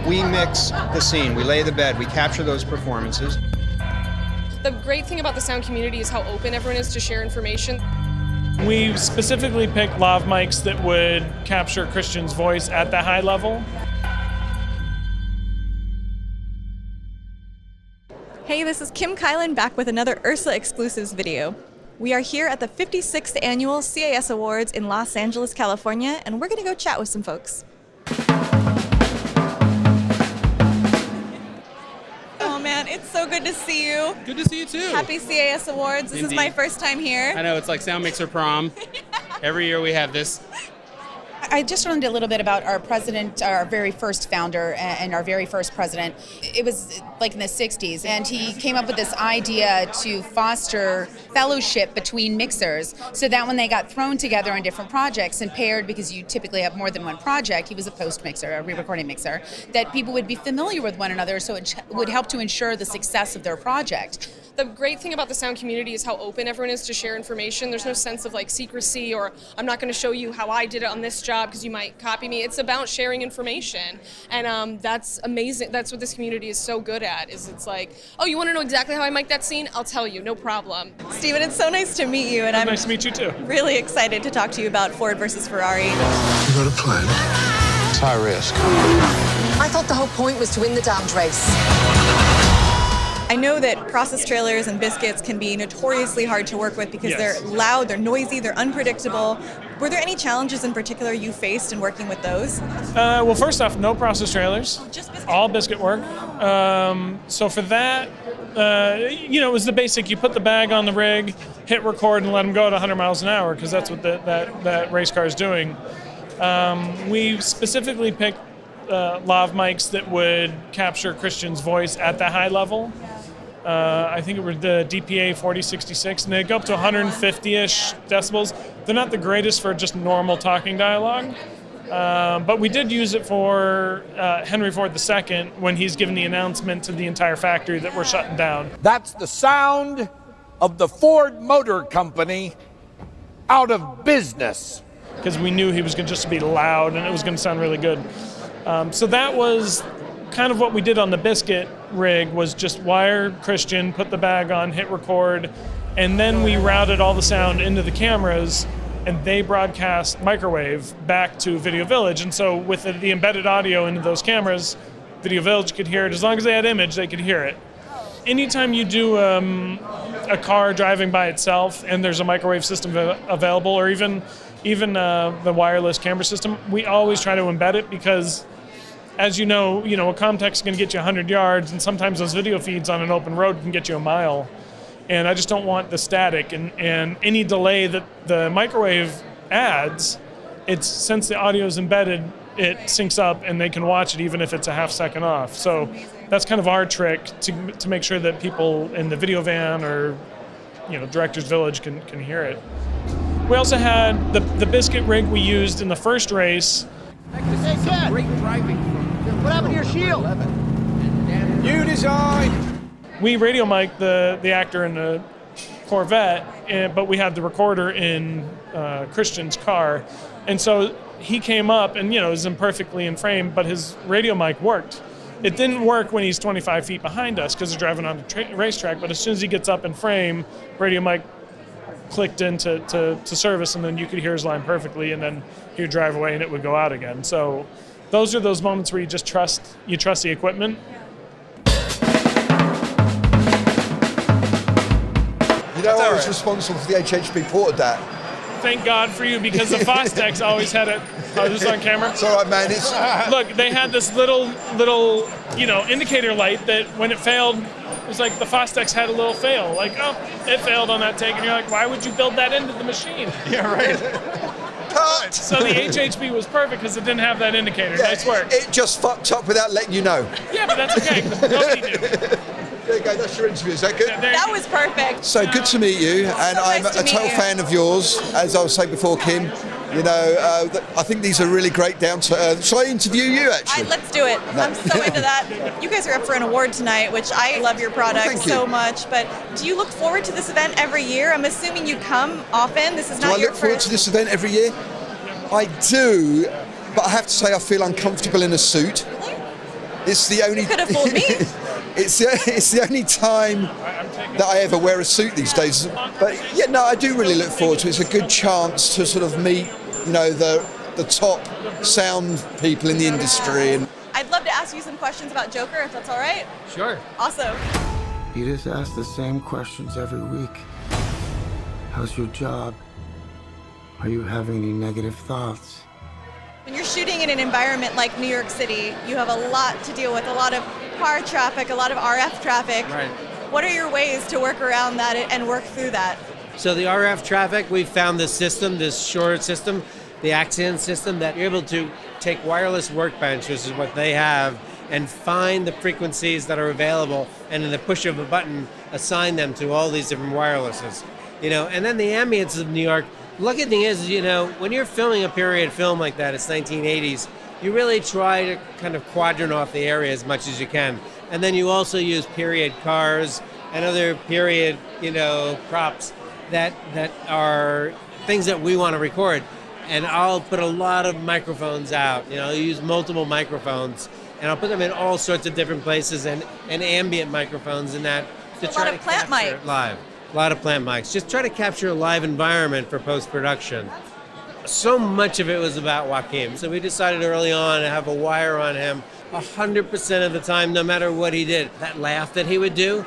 We mix the scene, we lay the bed, we capture those performances. The great thing about the sound community is how open everyone is to share information. We specifically picked lav mics that would capture Christian's voice at the high level. Hey, this is Kim Kylland back with another URSA Exclusives video. We are here at the 56th Annual CAS Awards in Los Angeles, California, and we're going to go chat with some folks. Oh man, it's so good to see you. Good to see you too. Happy CAS Awards. This is my first time here. I know, it's like Sound Mixer Prom. Every year we have this. I just learned a little bit about our president, our very first founder, and our very first president. It was like in the 60s, and he came up with this idea to foster fellowship between mixers so that when they got thrown together on different projects and paired, because you typically have more than one project, he was a post mixer, a re-recording mixer, that people would be familiar with one another, so it would help to ensure the success of their project. The great thing about the sound community is how open everyone is to share information. There's no sense of like secrecy or I'm not going to show you how I did it on this job because you might copy me. It's about sharing information, and that's amazing. That's what this community is so good at. Is it's like, oh, you want to know exactly how I mic that scene? I'll tell you, no problem. Steven, it's so nice to meet you, and I'm Nice to meet you too. really excited to talk to you about Ford versus Ferrari. You got a plan? It's high risk. I thought the whole point was to win the damned race. I know that process trailers and biscuits can be notoriously hard to work with because Yes. they're loud, they're noisy, they're unpredictable. Were there any challenges in particular you faced in working with those? Well, first off, no process trailers. Just biscuit. All biscuit work. So for that, it was the basic. You put the bag on the rig, hit record, and let them go at 100 miles an hour because that's what that race car is doing. We specifically picked lav mics that would capture Christian's voice at the high level. I think it was the DPA 4066, and they go up to 150-ish decibels. They're not the greatest for just normal talking dialogue, but we did use it for Henry Ford II when he's giving the announcement to the entire factory that we're shutting down. That's the sound of the Ford Motor Company out of business. Because we knew he was going to just be loud and it was going to sound really good. So that was kind of what we did on the biscuit rig, was just wire Christian, put the bag on, hit record, and then we routed all the sound into the cameras, and they broadcast microwave back to Video Village. And so with the embedded audio into those cameras, Video Village could hear it. As long as they had image, they could hear it. Anytime you do a car driving by itself and there's a microwave system available, or even the wireless camera system, we always try to embed it because, as you know, a Comtech is going to get you 100 yards, and sometimes those video feeds on an open road can get you a mile. And I just don't want the static and any delay that the microwave adds. It's, since the audio is embedded, it syncs up and they can watch it even if it's a half second off. So that's kind of our trick to make sure that people in the video van or Director's Village can hear it. We also had the biscuit rig we used in the first race. Great driving. What happened to your shield? New design. We radio mic'd the actor in the Corvette, but we had the recorder in Christian's car. And so he came up and, was imperfectly in frame, but his radio mic worked. It didn't work when he's 25 feet behind us because they're driving on the racetrack, but as soon as he gets up in frame, radio mic clicked into service, and then you could hear his line perfectly, and then he would drive away and it would go out again. So those are those moments where you just trust the equipment. I was responsible for the HHP port DAT. Thank God for you, because the Fostex always had it. Oh, this is on camera? It's all right, man. Look, they had this little indicator light that when it failed, it was like the Fostex had a little fail. Like, oh, it failed on that take. And you're like, why would you build that into the machine? Yeah, right. Cut! So the HHP was perfect because it didn't have that indicator. Yeah, nice work. It just fucked up without letting you know. Yeah, but that's okay. Nobody knew. There you go, that's your interview, is that good? That was perfect. So good to meet you, and I'm a total fan of yours, as I was saying before, Kim. I think these are really great down to earth. Shall I interview you, actually? Let's do it. No. I'm so into that. You guys are up for an award tonight, which I love your product so much, but do you look forward to this event every year? I'm assuming you come often. This is not your first. Do I look forward to this event every year? I do, but I have to say I feel uncomfortable in a suit. It's the only. You could have fooled me. It's the only time that I ever wear a suit these days. But yeah, no, I do really look forward to it. It's a good chance to sort of meet, you know, the top sound people in the industry. And I'd love to ask you some questions about Joker, if that's all right. Sure. Awesome. You just ask the same questions every week. How's your job? Are you having any negative thoughts? When you're shooting in an environment like New York City, you have a lot to deal with, a lot of car traffic, a lot of RF traffic. Right. What are your ways to work around that and work through that? So the RF traffic, we found this system, this short system, the Axion system, that you're able to take wireless workbench, which is what they have, and find the frequencies that are available, and in the push of a button, assign them to all these different wirelesses. You know, and then the ambience of New York. The lucky thing is, you know, when you're filming a period film like that, it's 1980s, you really try to kind of quadrant off the area as much as you can. And then you also use period cars and other period, you know, props that are things that we want to record. And I'll put a lot of microphones out, you know, use multiple microphones, and I'll put them in all sorts of different places, and ambient microphones in that to try to capture it live. A lot of plant mics. Just try to capture a live environment for post-production. So much of it was about Joaquin. So we decided early on to have a wire on him 100% of the time, no matter what he did. That laugh that he would do.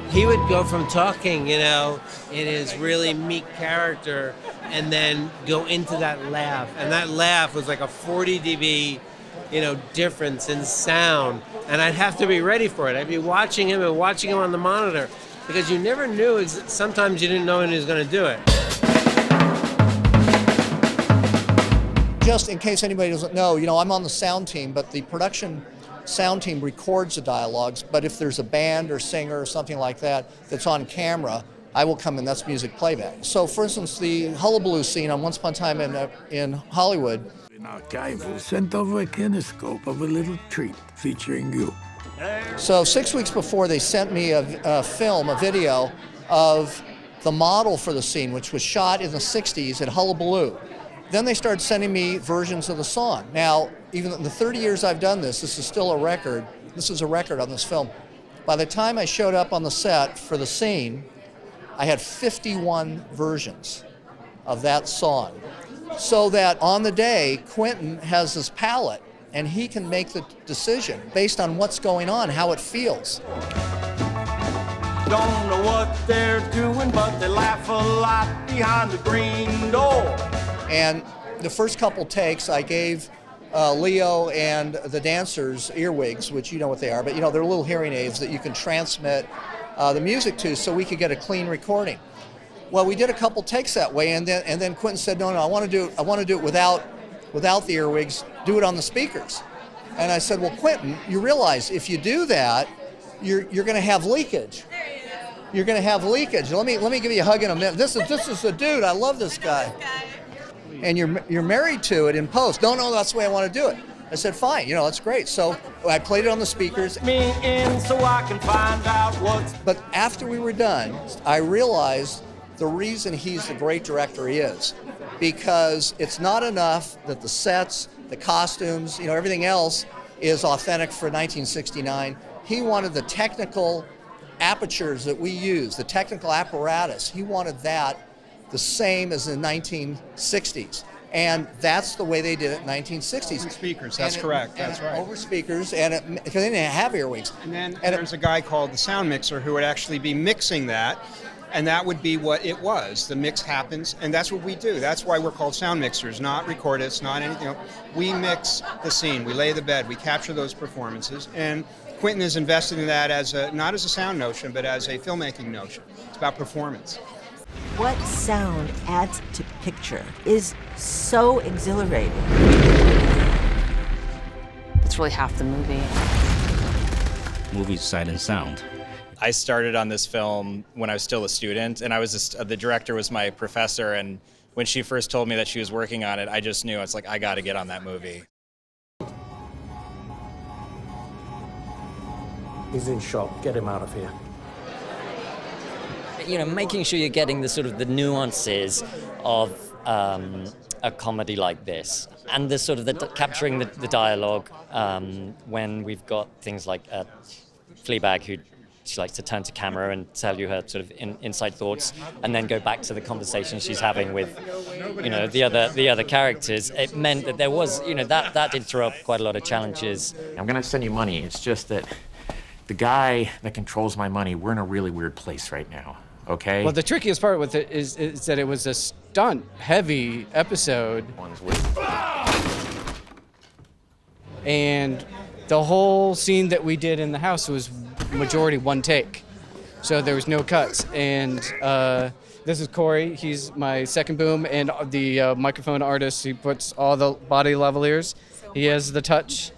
He would go from talking, you know, in his really meek character, and then go into that laugh. And that laugh was like a 40 dB, you know, difference in sound. And I'd have to be ready for it. I'd be watching him and watching him on the monitor, because you never knew, sometimes you didn't know when he was going to do it. Just in case anybody doesn't know, you know, I'm on the sound team, but the production sound team records the dialogues, but if there's a band or singer or something like that that's on camera, I will come in, that's music playback. So for instance, the hullabaloo scene on Once Upon a Time in Hollywood. In archival, sent over a kinescope of a little treat featuring you. So 6 weeks before, they sent me a video of the model for the scene, which was shot in the 60s at Hullabaloo. Then they started sending me versions of the song. Now, even in the 30 years I've done this is still a record. This is a record on this film. By the time I showed up on the set for the scene, I had 51 versions of that song. So that on the day, Quentin has this palette, and he can make the decision based on what's going on, how it feels. Don't know what they're doing, but they laugh a lot behind the green door. And the first couple takes, I gave Leo and the dancers earwigs, which you know what they are, but you know they're little hearing aids that you can transmit the music to, so we could get a clean recording. Well, we did a couple takes that way, and then Quentin said, no, I want to do it without the earwigs. Do it on the speakers. And I said, well, Quentin, you realize if you do that, you're going to have leakage. You're going to have leakage. Let me give you a hug in a minute. This is a dude. I love this guy. And you're married to it in post. No, that's the way I want to do it. I said, fine, you know, that's great. So I played it on the speakers. Me in so I can find out what's. But after we were done, I realized the reason he's the great director he is, because it's not enough that the sets, the costumes, you know, everything else is authentic for 1969. He wanted the technical apertures that we use, the technical apparatus. He wanted that the same as in the 1960s. And that's the way they did it in 1960s. Over speakers, that's correct. That's right. Over speakers, and because they didn't have earwigs. And then there's a guy called the sound mixer who would actually be mixing that, and that would be what it was. The mix happens, and that's what we do. That's why we're called sound mixers, not recordists, not anything else. We mix the scene, we lay the bed, we capture those performances, and Quentin is invested in that as not as a sound notion, but as a filmmaking notion. It's about performance. What sound adds to picture is so exhilarating. It's really half the movie. Movie, sight, and sound. I started on this film when I was still a student, and I was the director was my professor, and when she first told me that she was working on it, I just knew, it's like, I got to get on that movie. He's in shock. Get him out of here. You know, making sure you're getting the sort of the nuances of a comedy like this. And the sort of capturing the dialogue when we've got things like Fleabag, who she likes to turn to camera and tell you her sort of inside thoughts, and then go back to the conversation she's having with, the other characters. It meant that there was, that did throw up quite a lot of challenges. I'm gonna send you money. It's just that the guy that controls my money, we're in a really weird place right now. Okay. Well, the trickiest part with it is that it was a stunt-heavy episode, and the whole scene that we did in the house was majority one take, so there was no cuts. And this is Corey. He's my second boom and the microphone artist. He puts all the body levelers. He has the touch.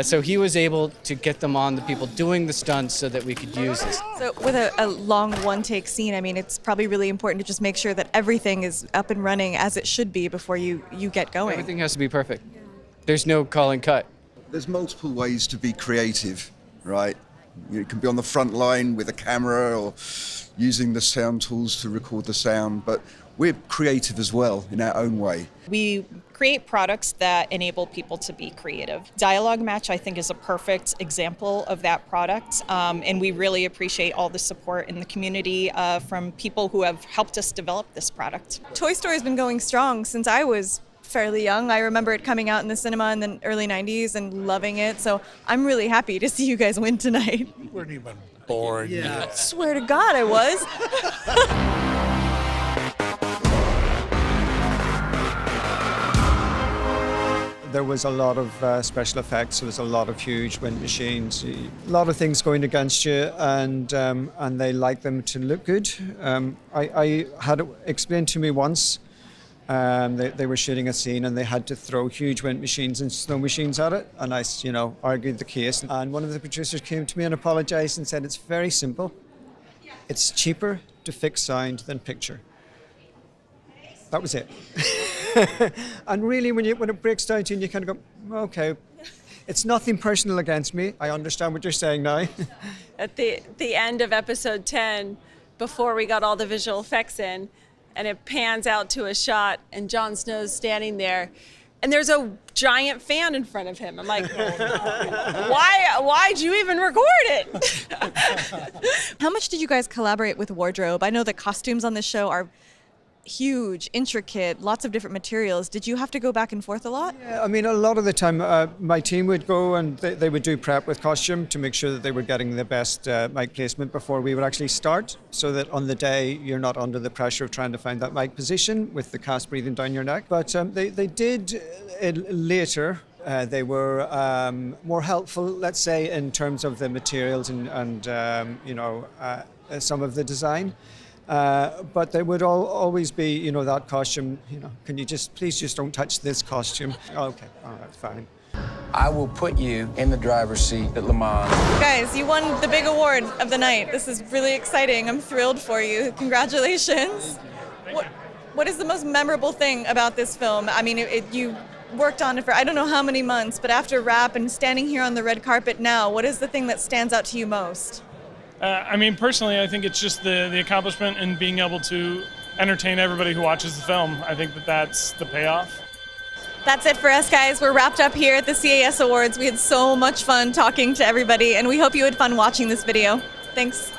So he was able to get them on the people doing the stunts so that we could use this. So with a long one-take scene, I mean, it's probably really important to just make sure that everything is up and running as it should be before you get going. Everything has to be perfect. There's no call and cut. There's multiple ways to be creative, right? You can be on the front line with a camera or using the sound tools to record the sound, but we're creative as well in our own way. We create products that enable people to be creative. Dialogue Match, I think, is a perfect example of that product, and we really appreciate all the support in the community from people who have helped us develop this product. Toy Story has been going strong since I was fairly young. I remember it coming out in the cinema in the early 90s and loving it, so I'm really happy to see you guys win tonight. You weren't even born yet. I swear to God I was. There was a lot of special effects. There was a lot of huge wind machines, a lot of things going against you, and they like them to look good. I had it explained to me once. They were shooting a scene and they had to throw huge wind machines and snow machines at it, and I, argued the case. And one of the producers came to me and apologized and said, "It's very simple. It's cheaper to fix sound than picture." That was it. And really, when it breaks down to you, you kind of go, okay, it's nothing personal against me. I understand what you're saying now. At the end of episode 10, before we got all the visual effects in, and it pans out to a shot, and Jon Snow's standing there, and there's a giant fan in front of him. I'm like, why'd you even record it? How much did you guys collaborate with wardrobe? I know the costumes on this show are huge, intricate, lots of different materials. Did you have to go back and forth a lot? Yeah, I mean, a lot of the time my team would go and they would do prep with costume to make sure that they were getting the best mic placement before we would actually start, so that on the day you're not under the pressure of trying to find that mic position with the cast breathing down your neck. But they did it later. They were more helpful, let's say, in terms of the materials and some of the design. But they would always be, that costume, can you please just don't touch this costume. Okay, all right, fine. I will put you in the driver's seat at Le Mans. Guys, you won the big award of the night. This is really exciting. I'm thrilled for you. Congratulations. What is the most memorable thing about this film? I mean, you worked on it for I don't know how many months, but after wrap and standing here on the red carpet now, what is the thing that stands out to you most? Personally, I think it's just the accomplishment and being able to entertain everybody who watches the film. I think that's the payoff. That's it for us, guys. We're wrapped up here at the CAS Awards. We had so much fun talking to everybody, and we hope you had fun watching this video. Thanks.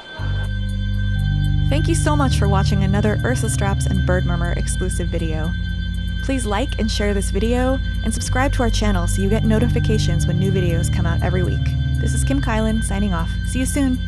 Thank you so much for watching another URSA Straps and Bird Murmur exclusive video. Please like and share this video, and subscribe to our channel so you get notifications when new videos come out every week. This is Kim Kylland signing off. See you soon.